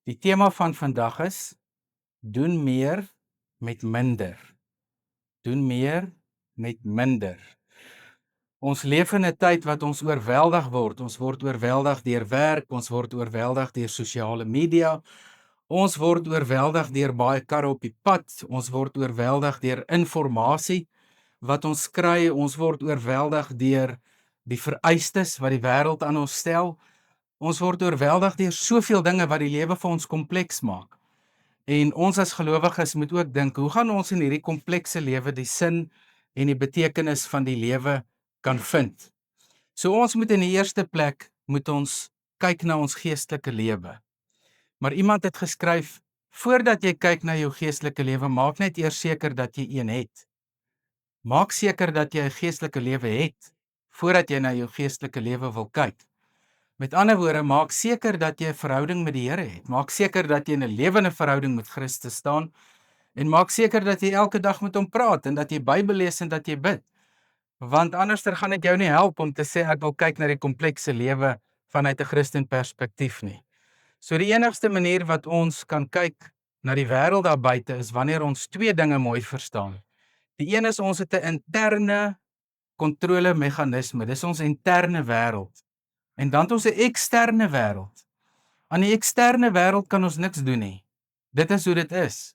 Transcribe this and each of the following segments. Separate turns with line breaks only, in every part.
Die tema van vandag is, doen meer met minder. Doen meer met minder. Ons leef in 'n tyd wat ons oorweldig word. Ons word oorweldig deur werk, ons word oorweldig deur sosiale media. Ons word oorweldig deur baie karre op die pad. Ons word oorweldig deur inligting wat ons kry. Ons word oorweldig deur die vereistes wat die wêreld aan ons stel. Ons word oorweldig deur soveel dinge wat die lewe vir ons kompleks maak. En ons as gelowiges moet ook dink, hoe gaan ons in hierdie komplekse lewe die sin en die betekenis van die lewe kan vind? So ons moet in die eerste plek moet ons kyk na ons geestelike lewe. Maar iemand het geskryf, voordat jy kyk na jou geestelike lewe, maak net eers seker dat jy een het. Maak seker dat jy 'n geestelike lewe het voordat jy na jou geestelike lewe wil kyk. Met ander woorde, maak seker dat jy 'n verhouding met die Here het. Maak seker dat jy in 'n lewende verhouding met Christus staan en maak seker dat jy elke dag met hom praat en dat jy Bybel lees en dat jy bid. Want anderster gaan dit jou nie help om te sê ek wil kyk na die komplekse lewe vanuit 'n Christen perspektief nie. So die enigste manier wat ons kan kyk na die wêreld daar buite is wanneer ons twee dinge mooi verstaan. Die een is ons het 'n interne kontrolemeganisme. Dis ons interne wêreld. En dan het ons 'n eksterne wêreld. Aan die eksterne wêreld kan ons niks doen nie. Dit is hoe dit is.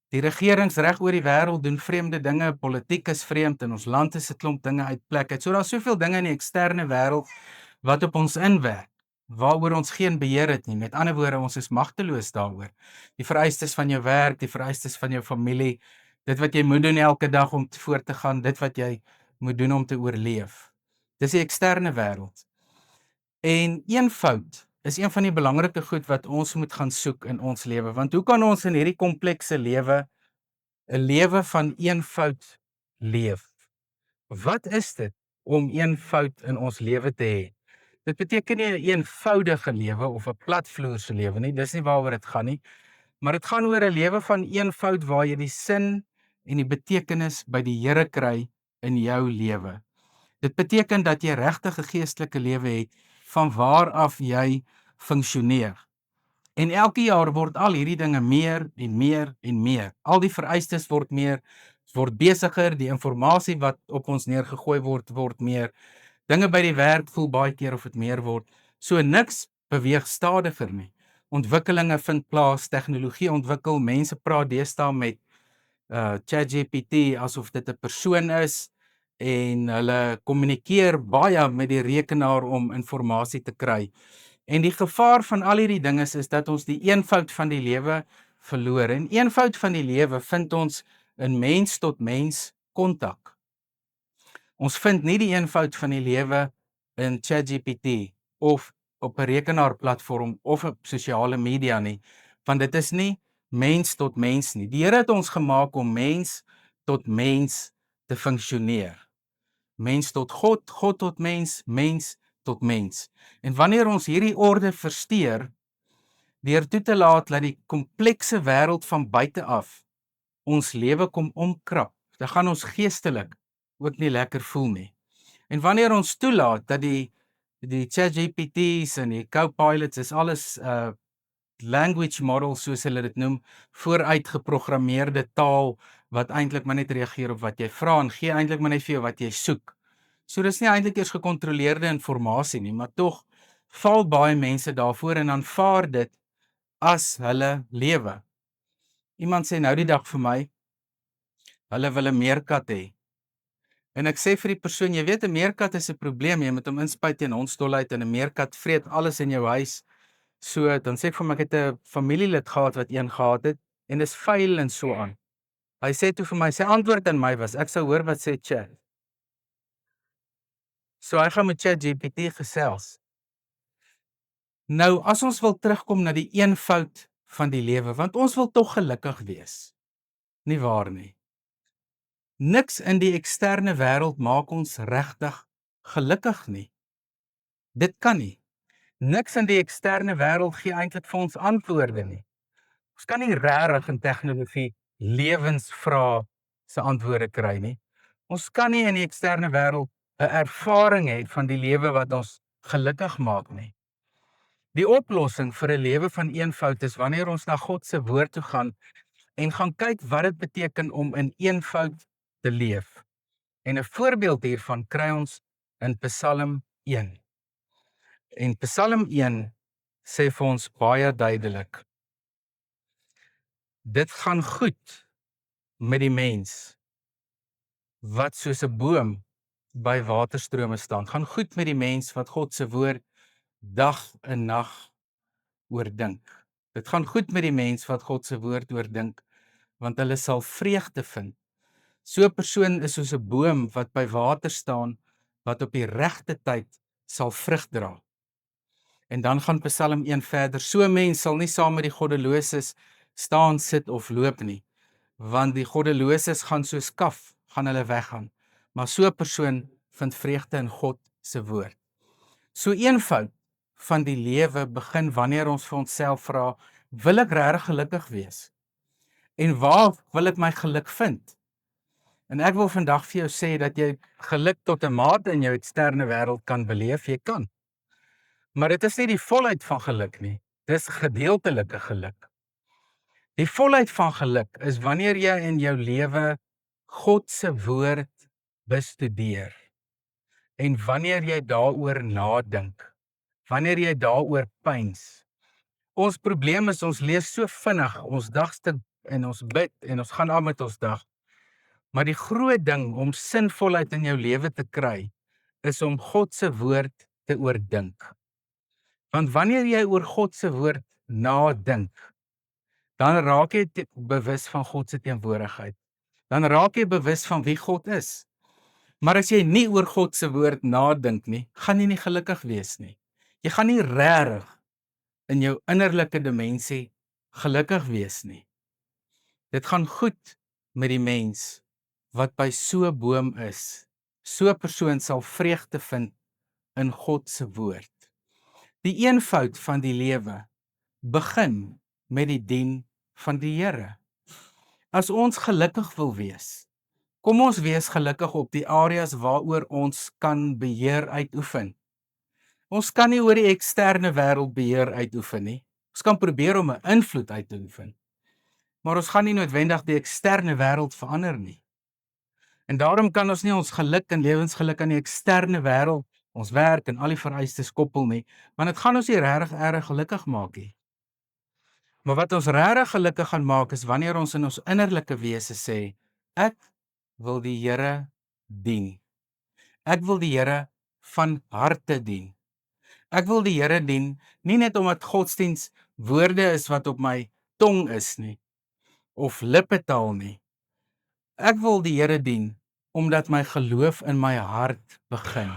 Die regerings reg oor die wêreld doen vreemde dinge, politiek is vreemd en ons land is 'n klomp dinge uit plek uit. So daar's soveel dinge in die eksterne wêreld wat op ons inwerk, waaroor ons geen beheer het nie. Met ander woorde, ons is magteloos daaroor. Die vereistes van jou werk, die vereistes van jou familie, dit wat jy moet doen elke dag om voort te gaan, dit wat jy moet doen om te oorleef. Dis die eksterne wêreld. En eenvoud is een van die belangrike goed wat ons moet gaan soek in ons lewe, want hoe kan ons in hierdie komplekse lewe 'n lewe van eenvoud leef? Wat is dit om eenvoud in ons lewe te hê? Dit beteken nie 'n eenvoudige lewe of 'n platvloerse lewe nie, dis nie waaroor dit gaan nie, maar dit gaan oor 'n lewe van eenvoud waar jy die sin en die betekenis by die Here kry in jou lewe. Dit beteken dat jy regtig 'n geestelike lewe het van waar af jy funksioneer. En elke jaar word al hierdie dinge meer en meer en meer. Al die vereistes word meer, ons word besigger, die inligting wat op ons neergegooi word meer. Dinge by die werk voel baie keer of dit meer word. So niks beweeg stadiger nie. Ontwikkelinge vind plaas, tegnologie ontwikkel, mense praat deesdae met ChatGPT asof dit 'n persoon is en hulle kommunikeer baie met die rekenaar om inligting te kry. En die gevaar van al hierdie dinge is dat ons die eenvoud van die lewe verloor. En eenvoud van die lewe vind ons in mens tot mens kontak. Ons vind nie die eenvoud van die lewe in ChatGPT of op 'n rekenaarplatform of op sosiale media nie, want dit is nie mens tot mens nie. Die Here het ons gemaak om mens tot mens te funksioneer. Mens tot God, God tot mens, mens tot mens. En wanneer ons hierdie orde versteur, deur toe te laat dat die komplekse wêreld van buite af ons lewe kom omkrap, dan gaan ons geestelik ook nie lekker voel nie. En wanneer ons toelaat dat die ChatGPT's en die Copilots is alles language models soos hulle dit noem, vooruitgeprogrammeerde taal wat eintlik maar net reageer op wat jy vra en gee eintlik maar net vir jou wat jy soek. So dis nie eintlik eers gekontroleerde inligting nie, maar tog val baie mense daarvoor en aanvaar dit as hulle lewe. Iemand sê nou die dag vir my, hulle wil 'n meerkat hê. En ek sê vir die persoon, jy weet 'n meerkat is 'n probleem, jy moet hom inspuit teen hondsdolheid en 'n meerkat vreet alles in jou huis. So dan sê ek vir hom, ek het 'n familielid gehad wat een gehad het en dis vuil en so aan. Hy sê toe vir my, sy antwoord aan my was, ek sou hoor wat sê Chat. So hy gaan met ChatGPT gesels. Nou, as ons wil terugkom na die eenvoud van die lewe, want ons wil tog gelukkig wees. Nie waar nie. Niks in die eksterne wêreld maak ons regtig gelukkig nie. Dit kan nie. Niks in die eksterne wêreld gee eintlik vir ons antwoorde nie. Ons kan nie regtig in tegnologie lewensvrae se antwoorde kry nie. Ons kan nie in die eksterne wêreld 'n ervaring hê van die lewe wat ons gelukkig maak nie. Die oplossing vir 'n lewe van eenvoud is wanneer ons na God se woord toe gaan en gaan kyk wat dit beteken om in eenvoud te leef. En 'n voorbeeld hiervan kry ons in Psalm 1. En Psalm 1 sê vir ons baie duidelik: dit gaan goed met die mens wat soos 'n boom by waterstrome staan. Gaan goed met die mens wat God se woord dag en nag oordink. Dit gaan goed met die mens wat God se woord oordink, want hulle sal vreugde vind. So 'n persoon is soos 'n boom wat by water staan, wat op die regte tyd sal vrug dra. En dan gaan Psalm 1 verder: so 'n mens sal nie saam met die goddeloses staan, sit of loop nie, want die goddeloses gaan soos kaf, gaan hulle weggaan. Maar so 'n persoon vind vreugde in God se woord. So eenvoud van die lewe begin wanneer ons vir onsself vra: wil ek regtig gelukkig wees? En waar wil ek my geluk vind? En ek wil vandag vir jou sê dat jy geluk tot 'n mate in jou eksterne wêreld kan beleef, jy kan. Maar dit is nie die volheid van geluk nie. Dis gedeeltelike geluk. Die volheid van geluk is wanneer jy in jou lewe God se woord bestudeer en wanneer jy daaroor nadink, wanneer jy daaroor pyns. Ons probleem is ons lees so vinnig ons dagstuk en ons bid en ons gaan aan met ons dag. Maar die groot ding om sinvolheid in jou lewe te kry, is om God se woord te oordink. Want wanneer jy oor God se woord nadink, dan raak jy bewus van God se teenwoordigheid. Dan raak jy bewus van wie God is. Maar as jy nie oor God se woord nadink nie, gaan jy nie gelukkig wees nie. Jy gaan nie regtig in jou innerlike dimensie gelukkig wees nie. Dit gaan goed met die mens wat by so 'n boom is. So 'n persoon sal vreugde vind in God se woord. Die eenvoud van die lewe begin met die dien van die Here. As ons gelukkig wil wees, kom ons wees gelukkig op die areas waaroor ons kan beheer uitoefen. Ons kan nie oor die eksterne wêreld beheer uitoefen nie. Ons kan probeer om 'n invloed uit te oefen, maar ons gaan nie noodwendig die eksterne wêreld verander nie. En daarom kan ons nie ons geluk en lewensgeluk aan die eksterne wêreld, ons werk en al die vereistes koppel nie, want dit gaan ons nie regtig erg gelukkig maak nie. Maar wat ons regtig gelukkig gaan maak is wanneer ons in ons innerlike wese sê: ek wil die Here dien. Ek wil die Here van harte dien. Ek wil die Here dien, nie net omdat godsdiens woorde is wat op my tong is nie, of lippetaal nie. Ek wil die Here dien, omdat my geloof in my hart begin.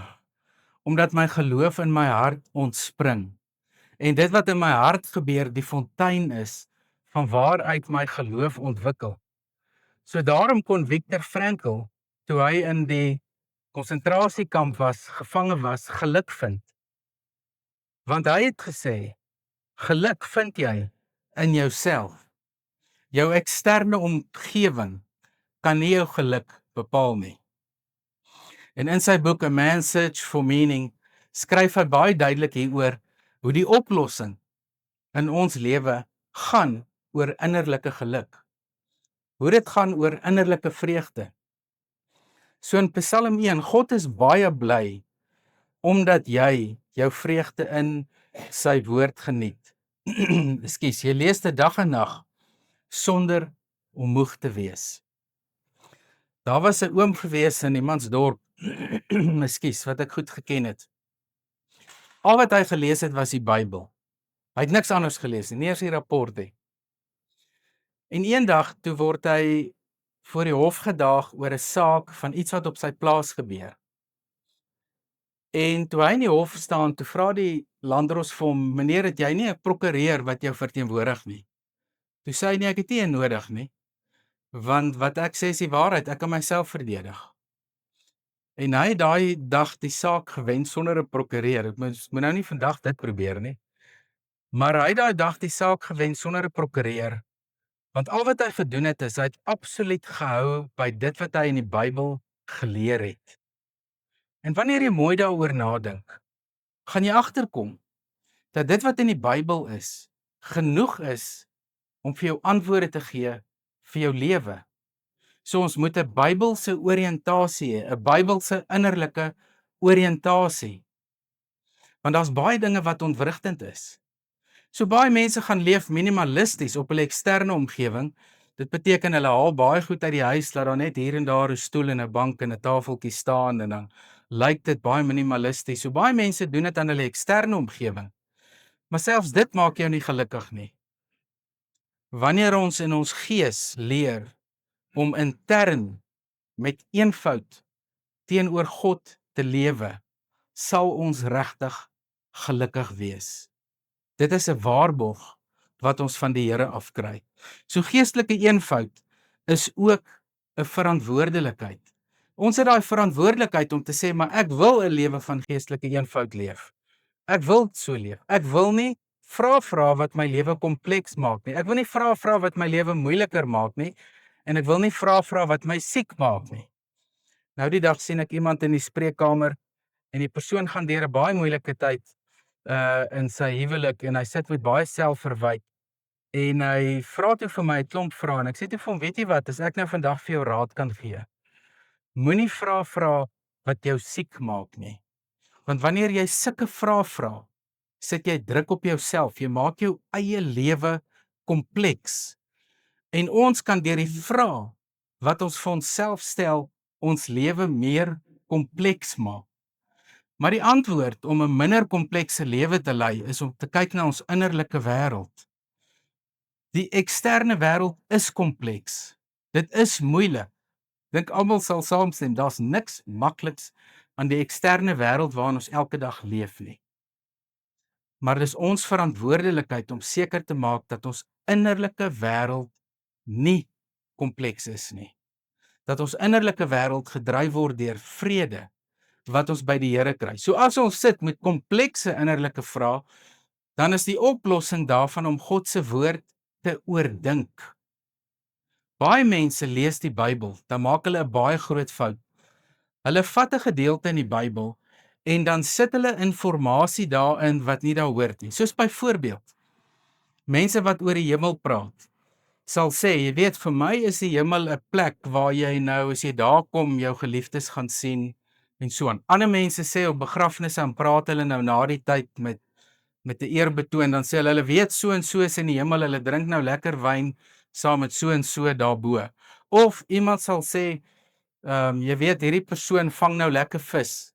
Omdat my geloof in my hart ontspring. En dit wat in my hart gebeur, die fontein is, van waaruit my geloof ontwikkel. So daarom kon Viktor Frankl, toe hy in die konsentrasiekamp was, gevange was, geluk vind. Want hy het gesê, geluk vind jy in jouself. Jou eksterne omgewing kan nie jou geluk bepaal nie. En in sy boek A Man's Search for Meaning skryf hy baie duidelik hieroor hoe die oplossing in ons lewe gaan oor innerlike geluk. Hoe dit gaan oor innerlike vreugde. So in Psalm 1, God is baie bly omdat jy jou vreugde in sy woord geniet. Ekskuus, jy lees dit dag en nag sonder om moeg te wees. Daar was 'n oom gewees in iemands dorp, ekskuus, wat ek goed geken het. Al wat hy gelees het was die Bybel. Hy het niks anders gelees nie, nie eens die rapport nie. En eendag toe word hy voor die hof gedaag oor 'n saak van iets wat op sy plaas gebeur. En toe hy in die hof staan, toe vra die landdros vir hom: "Meneer, het jy nie 'n prokureur wat jou verteenwoordig nie?" Toe sê hy: "Nee, ek het nie een nodig nie, want wat ek sê is die waarheid, ek kan myself verdedig." En hy het daai dag die saak gewen sonder 'n prokureur. Ek moet nou nie vandag dit probeer nie. Maar hy het daai dag die saak gewen sonder 'n prokureur, want al wat hy gedoen het is hy het absoluut gehou by dit wat hy in die Bybel geleer het. En wanneer jy mooi daaroor nadink, gaan jy agterkom dat dit wat in die Bybel is, genoeg is om vir jou antwoorde te gee vir jou lewe. So ons moet 'n Bybelse oriëntasie hê, 'n Bybelse innerlike oriëntasie. Want daar's baie dinge wat ontwrigtend is. So baie mense gaan leef minimalisties op hulle eksterne omgewing. Dit beteken hulle haal baie goed uit die huis, laat daar net hier en daar 'n stoel en 'n bank en 'n tafeltjie staan en dan lyk dit baie minimalisties. So baie mense doen dit aan hulle eksterne omgewing. Maar selfs dit maak jou nie gelukkig nie. Wanneer ons in ons gees leer om intern met eenvoud teenoor God te lewe, sal ons regtig gelukkig wees. Dit is 'n waarborg wat ons van die Here afkry. So geestelike eenvoud is ook 'n verantwoordelikheid. Ons het daai verantwoordelikheid om te sê, maar ek wil 'n lewe van geestelike eenvoud leef. Ek wil so leef. Ek wil nie vra wat my lewe kompleks maak nie. Ek wil nie vra wat my lewe moeiliker maak nie. En ek wil nie vra wat my siek maak nie. Nou die dag sien ek iemand in die spreekkamer en die persoon gaan deur 'n baie moeilike tyd in sy huwelik en hy sit met baie selfverwyte en hy vra toe vir my 'n klomp vrae en ek sê toe vir hom, weet jy wat, as ek nou vandag vir jou raad kan gee, moenie vra wat jou siek maak nie. Want wanneer jy sulke vrae vra, sit jy druk op jouself, jy maak jou eie lewe kompleks. En ons kan deur die vrae wat ons vir onsself stel, ons lewe meer kompleks maak. Maar die antwoord om 'n minder komplekse lewe te lei is om te kyk na ons innerlike wêreld. Die eksterne wêreld is kompleks. Dit is moeilik. Dink almal sal saamstem, daar's niks makliks aan die eksterne wêreld waarin ons elke dag leef nie. Maar dis ons verantwoordelikheid om seker te maak dat ons innerlike wêreld nie kompleks is nie. Dat ons innerlike wêreld gedryf word deur vrede wat ons by die Here kry. So as ons sit met komplekse innerlike vrae, dan is die oplossing daarvan om God se woord te oordink. Baie mense lees die Bybel, dan maak hulle 'n baie groot fout. Hulle vat 'n gedeelte in die Bybel en dan sit hulle inligting daarin wat nie daar hoort nie. Soos byvoorbeeld, mense wat oor die hemel praat, sal sê, jy weet, vir my is die hemel 'n plek waar jy nou, as jy daar kom, jou geliefdes gaan sien en so aan. Ander mense sê op begrafnisse, dan praat hulle nou na die tyd met 'n eerbetoon, dan sê hulle weet so en so is in die hemel, hulle drink nou lekker wyn saam met so en so daarbo. Of iemand sal sê, jy weet, hierdie persoon vang nou lekker vis.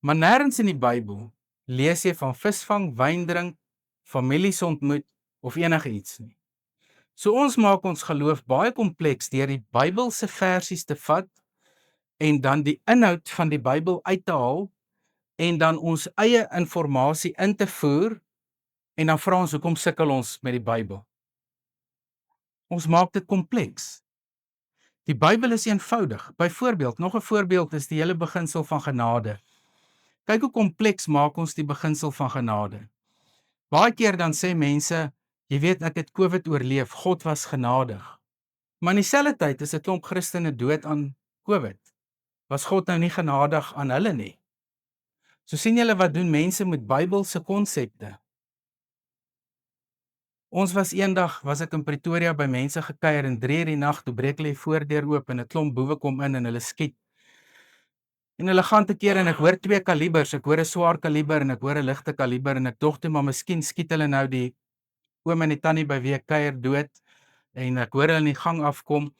Maar nêrens in die Bybel lees jy van visvang, wyn drink, families ontmoet of enige iets nie. So ons maak ons geloof baie kompleks deur die Bybelse versies te vat en dan die inhoud van die Bybel uit te haal en dan ons eie inligting in te voer en dan vra ons hoekom sukkel ons met die Bybel? Ons maak dit kompleks. Die Bybel is eenvoudig. Byvoorbeeld, nog 'n voorbeeld is die hele beginsel van genade. Kyk hoe kompleks maak ons die beginsel van genade. Baie keer dan sê mense, jy weet, ek het COVID oorleef, God was genadig. Maar in dieselfde tyd is 'n klomp Christene dood aan COVID. Was God nou nie genadig aan hulle nie? So sien julle wat doen mense met Bybelse konsepte. Ons was ek in Pretoria by mense gekuier en 3:00 die nag, toe breek hulle die voordeur oop en 'n klomp boewe kom in en hulle skiet. En hulle gaan te keer en ek hoor 2 kalibers, ek hoor 'n swaar kaliber en ek hoor 'n ligte kaliber en ek dink toe maar miskien skiet hulle nou die oom en die tannie by wie ek kuier dood en ek hoor hulle in die gang afkom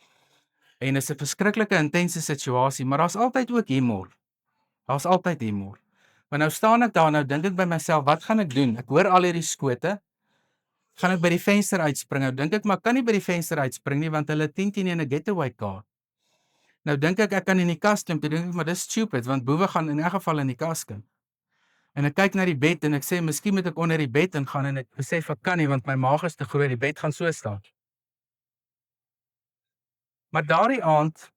en is 'n verskriklike intense situasie, maar daar's altyd ook humor. Daar's altyd humor. Maar nou staan ek daar, nou dink ek by myself, wat gaan ek doen? Ek hoor al hierdie skote. Gaan ek by die venster uitspring? Nou dink ek, maar kan nie by die venster uitspring nie want hulle 10 in 'n getaway car. Nou dink ek kan in die kas klim, toe dink ek maar dis stupid want boewe gaan in elk geval in die kas klim. En ek kyk na die bed en ek sê miskien moet ek onder die bed ingaan en ek besef ek kan nie want my maag is te groot, die bed gaan so staan. Maar daardie aand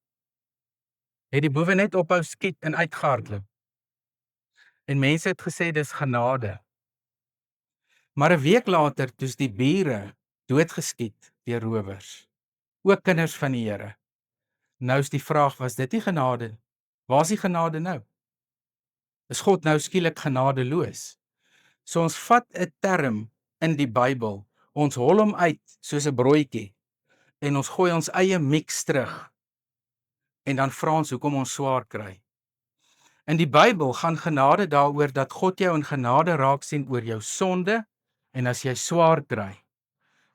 het die boewe net ophou skiet en uitgehardloop. En mense het gesê dis genade. Maar 'n week later toets die bure doodgeskiet deur rowers. Ook kinders van die Here. Nou is die vraag, was dit nie genade? Waar is die genade nou? Is God nou skielik genadeloos? So ons vat 'n term in die Bybel, ons hol hom uit soos 'n broodjie en ons gooi ons eie mix terug en dan vra ons hoekom ons swaar kry. In die Bybel gaan genade daaroor dat God jou in genade raak sien oor jou sonde en as jy swaar kry.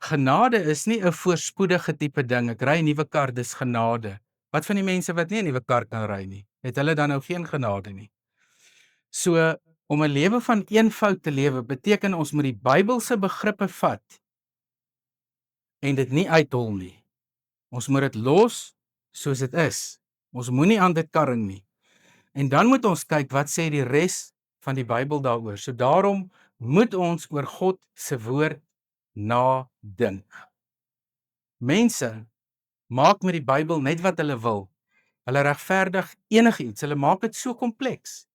Genade is nie 'n voorspoedige tipe ding. Ek ry 'n nuwe kar, dis genade. Wat van die mense wat nie 'n nuwe kar kan ry nie? Het hulle dan nou geen genade nie? So om 'n lewe van eenvoud te lewe beteken ons moet die Bybelse begrippe vat en dit nie uithol nie. Ons moet dit los soos dit is. Ons moenie aan dit karring nie. En dan moet ons kyk wat sê die res van die Bybel daaroor. So daarom moet ons oor God se woord nadink. Mense maak met die Bybel net wat hulle wil. Hulle regverdig enigiets. Hulle maak dit so kompleks.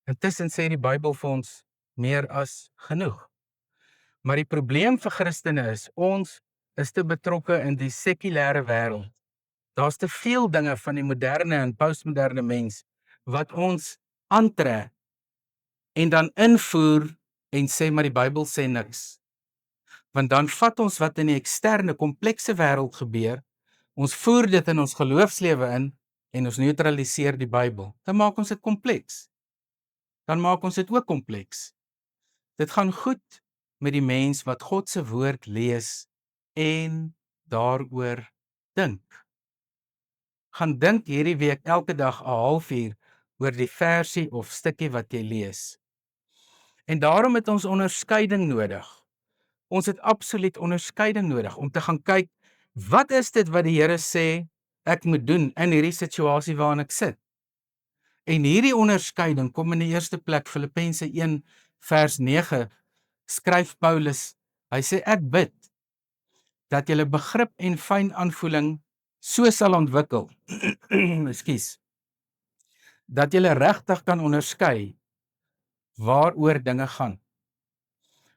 Intussen sê die Bybel vir ons meer as genoeg. Maar die probleem vir Christene is, ons is te betrokke in die sekulêre wêreld. Daar's te veel dinge van die moderne en postmoderne mens wat ons aantrek en dan invoer en sê maar die Bybel sê niks. Want dan vat ons wat in die eksterne komplekse wêreld gebeur, ons voer dit in ons geloofslewe in en ons neutraliseer die Bybel. Dan maak ons dit kompleks. Dan maak ons dit ook kompleks. Dit gaan goed met die mens wat God se woord lees en daaroor dink. Gaan dink hierdie week elke dag 'n halfuur oor die versie of stukkie wat jy lees. En daarom het ons onderskeiding nodig. Ons het absoluut onderskeiding nodig om te gaan kyk, wat is dit wat die Here sê ek moet doen in hierdie situasie waarin ek sit? En hierdie onderskeiding kom in die eerste plek Filippense 1 vers 9 skryf Paulus. Hy sê ek bid dat julle begrip en fyn aanvoeling so sal ontwikkel. Ekskuus. Dat julle regtig kan onderskei waaroor dinge gaan.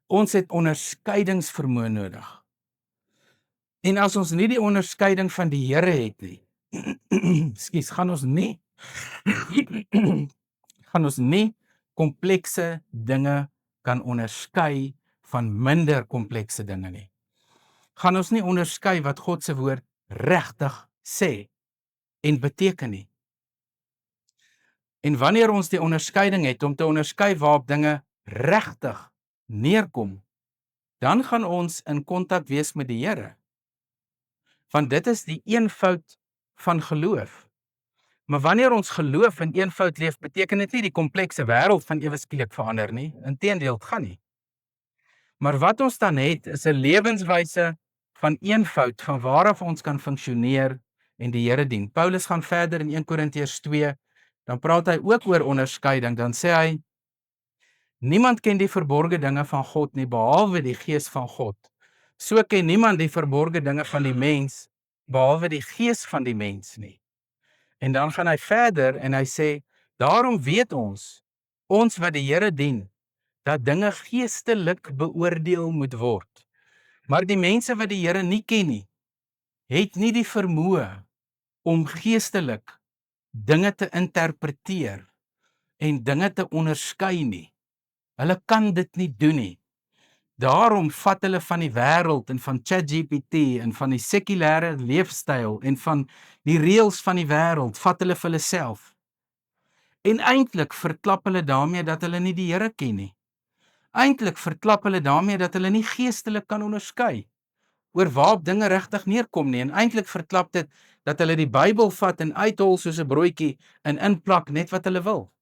Ons het onderskeidingsvermoë nodig. En as ons nie die onderskeiding van die Here het nie, ekskuus, gaan ons nie komplekse dinge kan onderskei van minder komplekse dinge nie. Gaan ons nie onderskei wat God se woord regtig sê en beteken nie. En wanneer ons die onderskeiding het om te onderskei waarop dinge regtig neerkom, dan gaan ons in kontak wees met die Here. Want dit is die eenvoud van geloof. Maar wanneer ons geloof in eenvoud leef, beteken dit nie die komplekse wêreld van ewe skielik verander nie. Inteendeel, dit gaan nie. Maar wat ons dan het, is 'n lewenswyse van eenvoud, van waaraf ons kan funksioneer en die Here dien. Paulus gaan verder in 1 Korintiërs 2, dan praat hy ook oor onderskeiding. Dan sê hy, niemand ken die verborgde dinge van God nie, behalwe die Gees van God. So ken niemand die verborgde dinge van die mens, behalwe die Gees van die mens nie. En dan gaan hy verder en hy sê, daarom weet ons wat die Here dien, dat dinge geestelik beoordeel moet word. Maar die mense wat die Here nie ken nie, het nie die vermoë om geestelik dinge te interpreteer en dinge te onderskei nie. Hulle kan dit nie doen nie. Daarom vat hulle van die wêreld en van ChatGPT en van die sekulêre leefstyl en van die reëls van die wêreld, vat hulle vir hulle self. En eintlik verklap hulle daarmee dat hulle nie die Here ken nie. Eintlik verklap hulle daarmee dat hulle nie geestelik kan onderskei oor waarop dinge regtig neerkom nie. En eintlik verklap dit dat hulle die Bybel vat en uithol soos 'n broodjie en inplak net wat hulle wil.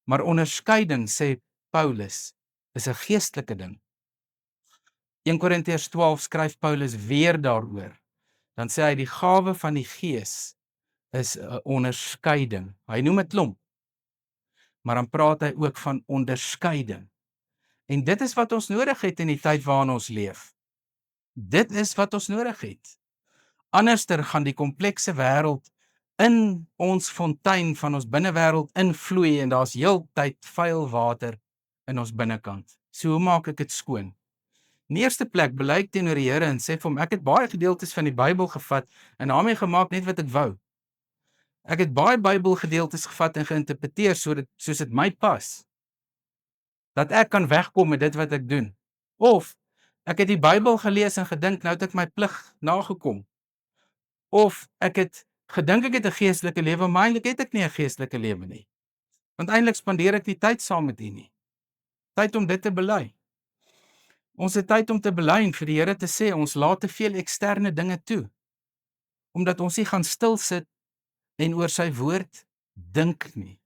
Maar onderskeiding, sê Paulus, is 'n geestelike ding. 1 Korintiërs 12 skryf Paulus weer daaroor. Dan sê hy die gawe van die Gees is 'n onderskeiding. Hy noem dit klomp. Maar dan praat hy ook van onderskeiding. En dit is wat ons nodig het in die tyd waarin ons leef. Dit is wat ons nodig het. Anderster gaan die komplekse wêreld in ons fontein van ons binnewêreld invloei en daar's heeltyd vuil water in ons binnekant. So hoe maak ek dit skoon? In die eerste plek bely ek teenoor die Here en sê vir hom, ek het baie gedeeltes van die Bybel gevat en daarmee gemaak net wat ek wou. Ek het baie Bybelgedeeltes gevat en geïnterpreteer soos dit my pas. dat ek kan wegkom met dit wat ek doen. Of ek het die Bybel gelees en gedink nou het ek my plig nagekom. Of ek het gedink ek het 'n geestelike lewe, maar eintlik het ek nie 'n geestelike lewe nie. Want eintlik spandeer ek nie tyd saam met U nie. Tyd om dit te bely. Ons het tyd om te bely en vir die Here te sê ons laat te veel eksterne dinge toe. Omdat ons nie gaan stil sit en oor sy woord dink nie.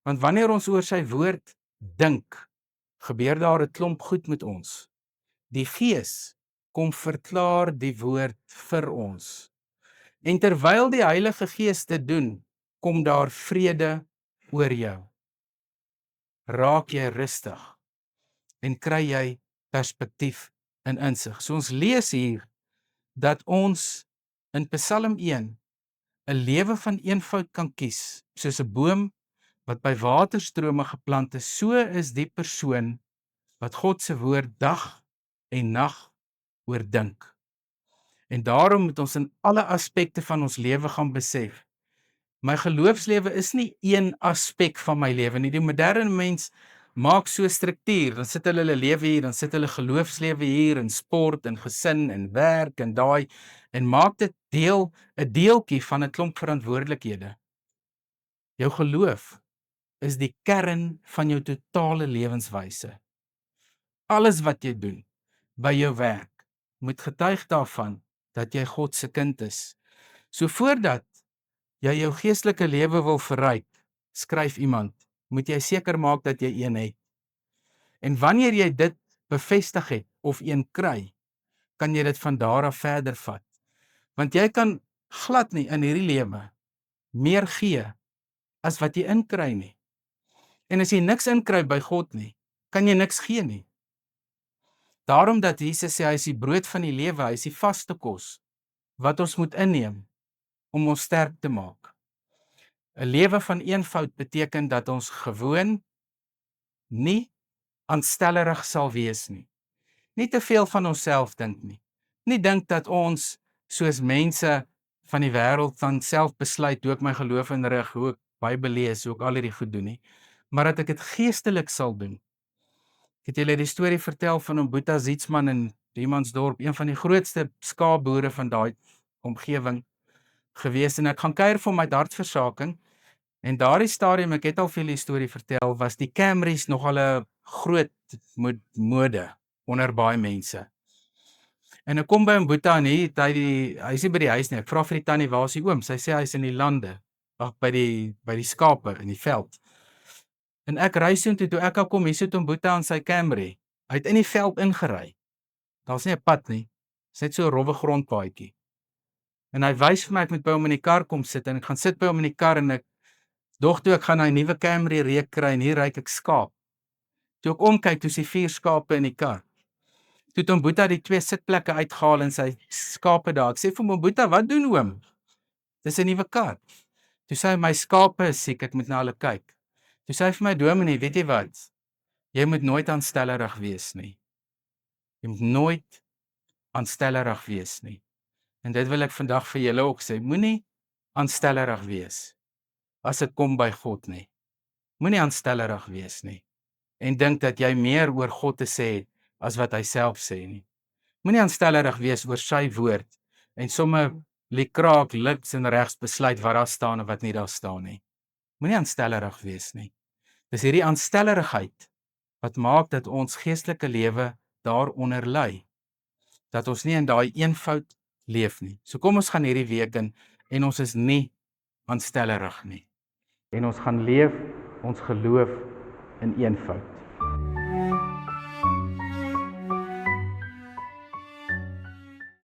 Want wanneer ons oor sy woord dink, gebeur daar 'n klomp goed met ons. Die Gees kom verklaar die woord vir ons. En terwyl die Heilige Gees dit doen, kom daar vrede oor jou. Raak jy rustig en kry jy perspektief en insig. So ons lees hier dat ons in Psalm 1 'n lewe van eenvoud kan kies, soos 'n boom wat by waterstrome geplant is. So is die persoon wat God se woord dag en nag oordink. En daarom moet ons in alle aspekte van ons lewe gaan besef, my geloofslewe is nie een aspek van my lewe nie. Die moderne mens maak so struktuur, dan sit hulle lewe hier, dan sit hulle geloofslewe hier, en sport, en gesin, en werk, en daai, en maak dit 'n deeltjie van 'n klomp verantwoordelikhede. Jou geloof is die kern van jou totale lewenswyse. Alles wat jy doen, by jou werk, moet getuig daarvan dat jy God se kind is. So voordat jy jou geestelike lewe wil verryk, skryf iemand, moet jy seker maak dat jy een het. En wanneer jy dit bevestig het, of een kry, kan jy dit van daar af verder vat. Want jy kan glad nie in hierdie lewe meer gee as wat jy inkry nie. En as jy niks inkry by God nie, kan jy niks gee nie. Daarom dat Jesus sê, hy is die brood van die lewe, hy is die vaste kos, wat ons moet inneem, om ons sterk te maak. 'n Lewe van eenvoud beteken dat ons gewoon nie aanstellerig sal wees nie. Nie te veel van onsself dink nie. Nie dink dat ons soos mense van die wêreld van self besluit hoe ek my geloof inrig, hoe ek Bybel lees, hoe ek al hierdie goed doen nie, maar dat ek dit geestelik sal doen. Ek het julle die storie vertel van oom Boeta Zietsman in Riemannsdorp, een van die grootste skaapboere van daai omgewing gewees, en ek gaan kuier vir my hartversaking. En daardie stadium, ek het al vir julle die storie vertel, was die Camrys nogal 'n groot mode onder baie mense. En ek kom by oom Boeta en hy is nie by die huis nie. Ek vra vir die tannie, waar is die oom? Sy sê hy is in die lande, by die skape in die veld. En ek ry soontoe, toe ek al kom, hier sit oom Boeta aan sy Camry. Hy het in die veld ingery. Daar's nie 'n pad nie. Dit's net so 'n rowwe grondpaadjie. En hy wys vir my, ek moet by hom in die kar kom sit, en ek gaan sit by hom in die kar, en ek dog toe ek gaan hy nuwe Camry reek kry, en hier ryk ek skaap. Toe ek omkyk, toe is die 4 skape in die kar. Toe het oom Boeta die 2 sitplekke uitgehaal en sy skape daar. Ek sê vir hom, Boeta, wat doen oom? Dis 'n nuwe kar. Toe sê hy, my skape is siek, ek moet na hulle kyk. Toe sê hy vir my, dominee, weet jy wat? Jy moet nooit aanstellerig wees nie. Jy moet nooit aanstellerig wees nie. En dit wil ek vandag vir julle ook sê, moenie aanstellerig wees as dit kom by God nie. Moenie aanstellerig wees nie en dink dat jy meer oor God te sê het as wat hy self sê nie. Moenie aanstellerig wees oor sy woord en sommer kraak links en regs besluit wat daar staan en wat nie daar staan nie. Moenie aanstellerig wees nie. Dis hierdie aanstellerigheid wat maak dat ons geestelike lewe daaronder ly. Dat ons nie in daai eenvoud leef nie. So kom ons gaan hierdie week in en ons is nie aanstellerig nie. En ons gaan leef ons geloof in eenvoud.